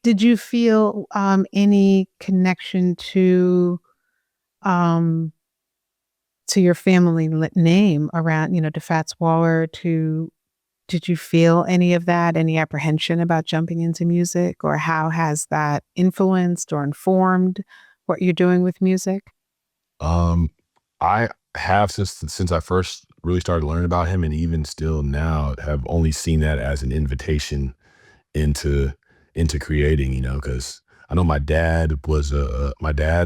Did you feel any connection um, to your family name around, to Fats Waller? Did you feel any of that, any apprehension about jumping into music, or how has that influenced or informed what you're doing with music? Um, I have since I first really started learning about him, and even still now have only seen that as an invitation into creating. Because I know my dad's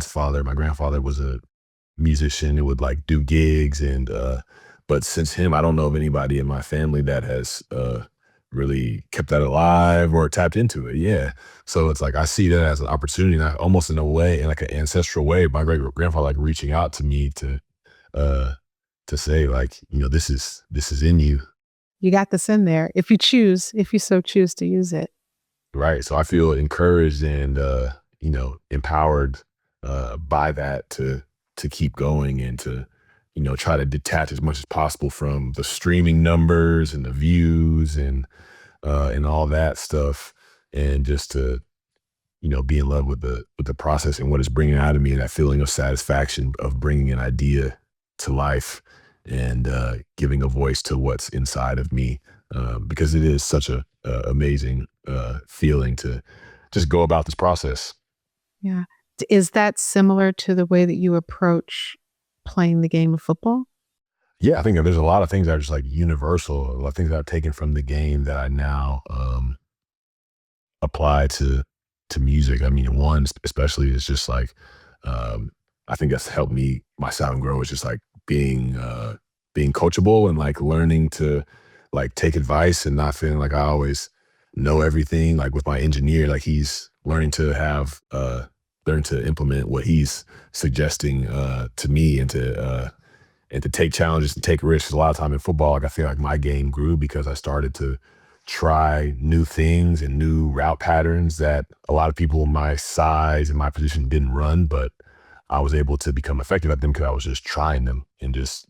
father, my grandfather was a musician who would like do gigs, and but since him, I don't know of anybody in my family that has really kept that alive or tapped into it. Yeah. So it's like I see that as an opportunity, and I, almost in a way, in like an ancestral way, my great grandfather like reaching out to me uh say like, this is in you. You got this in there if you so choose to use it. Right. So I feel encouraged and empowered by that to keep going and to try to detach as much as possible from the streaming numbers and the views and all that stuff, and just to be in love with the process and what it's bringing out of me, and that feeling of satisfaction of bringing an idea to life and giving a voice to what's inside of me, because it is such a amazing feeling to just go about this process. Yeah. Is that similar to the way that you approach playing the game of football? Yeah, I think that there's a lot of things that are just like universal, a lot of things that I've taken from the game that I now apply to music. I mean, one especially is just like, um, I think that's helped me my sound grow. Is just like being coachable and like learning to like take advice and not feeling like I always know everything. Like with my engineer, like he's learning to learn to implement what he's suggesting to me, and to take challenges and take risks. A lot of time in football, like I feel like my game grew because I started to try new things and new route patterns that a lot of people my size and my position didn't run, but I was able to become effective at them because I was just trying them, and just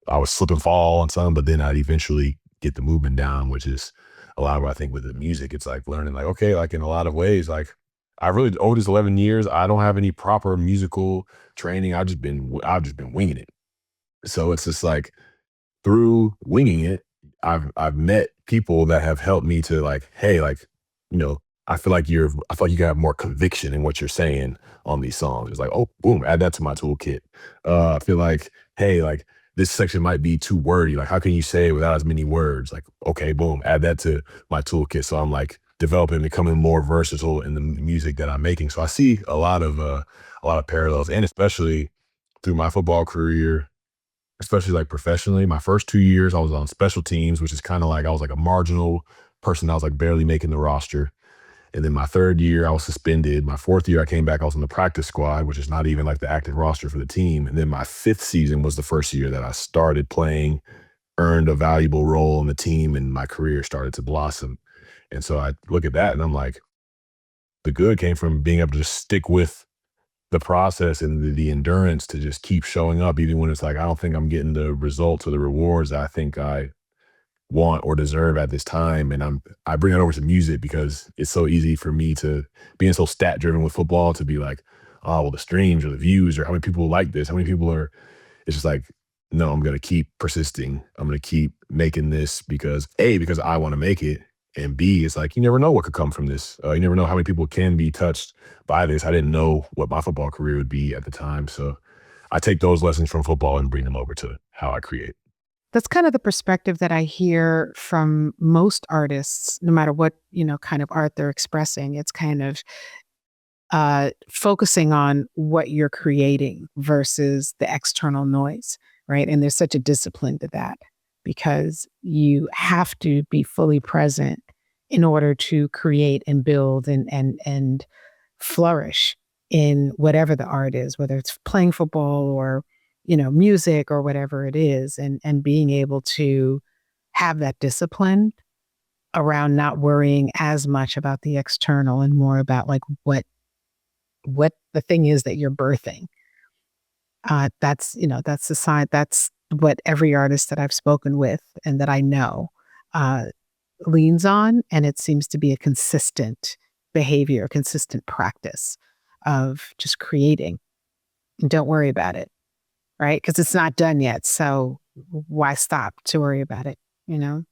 I would slip and fall on some, but then I'd eventually get the movement down, which is a lot of what I think with the music. It's like learning, like, okay, like in a lot of ways, like I really, over this 11 years, I don't have any proper musical training. I've just been winging it. So it's just like through winging it, I've met people that have helped me to like, hey, like, you know, I feel like you got more conviction in what you're saying on these songs. It's like, oh, boom, add that to my toolkit. I feel like, hey, like this section might be too wordy. Like, how can you say it without as many words? Like, okay, boom, add that to my toolkit. So I'm like developing, becoming more versatile in the music that I'm making. So I see a lot of parallels, and especially through my football career, especially like professionally. My first 2 years, I was on special teams, which is kind of like I was like a marginal person. I was like barely making the roster. And then my third year, I was suspended. My fourth year, I came back. I was on the practice squad, which is not even like the active roster for the team. And then my fifth season was the first year that I started playing, earned a valuable role on the team, and my career started to blossom. And so I look at that and I'm like, the good came from being able to just stick with the process and the endurance to just keep showing up, even when it's like, I don't think I'm getting the results or the rewards that I think I want or deserve at this time. And I bring it over to music because it's so easy for me to, being so stat driven with football, to be like, oh, well, the streams or the views or how many people like this, how many people are, it's just like, no, I'm gonna keep persisting. I'm gonna keep making this because A, because I want to make it. And B, it's like you never know what could come from this. You never know how many people can be touched by this. I didn't know what my football career would be at the time. So I take those lessons from football and bring them over to how I create. That's kind of the perspective that I hear from most artists, no matter what, kind of art they're expressing. It's kind of focusing on what you're creating versus the external noise, right? And there's such a discipline to that because you have to be fully present in order to create and build and flourish in whatever the art is, whether it's playing football or music or whatever it is, and being able to have that discipline around not worrying as much about the external and more about like what the thing is that you're birthing. That's the side. That's what every artist that I've spoken with and that I know uh, leans on, and it seems to be a consistent behavior, consistent practice of just creating. And don't worry about it, right? Because it's not done yet. So why stop to worry about it, you know?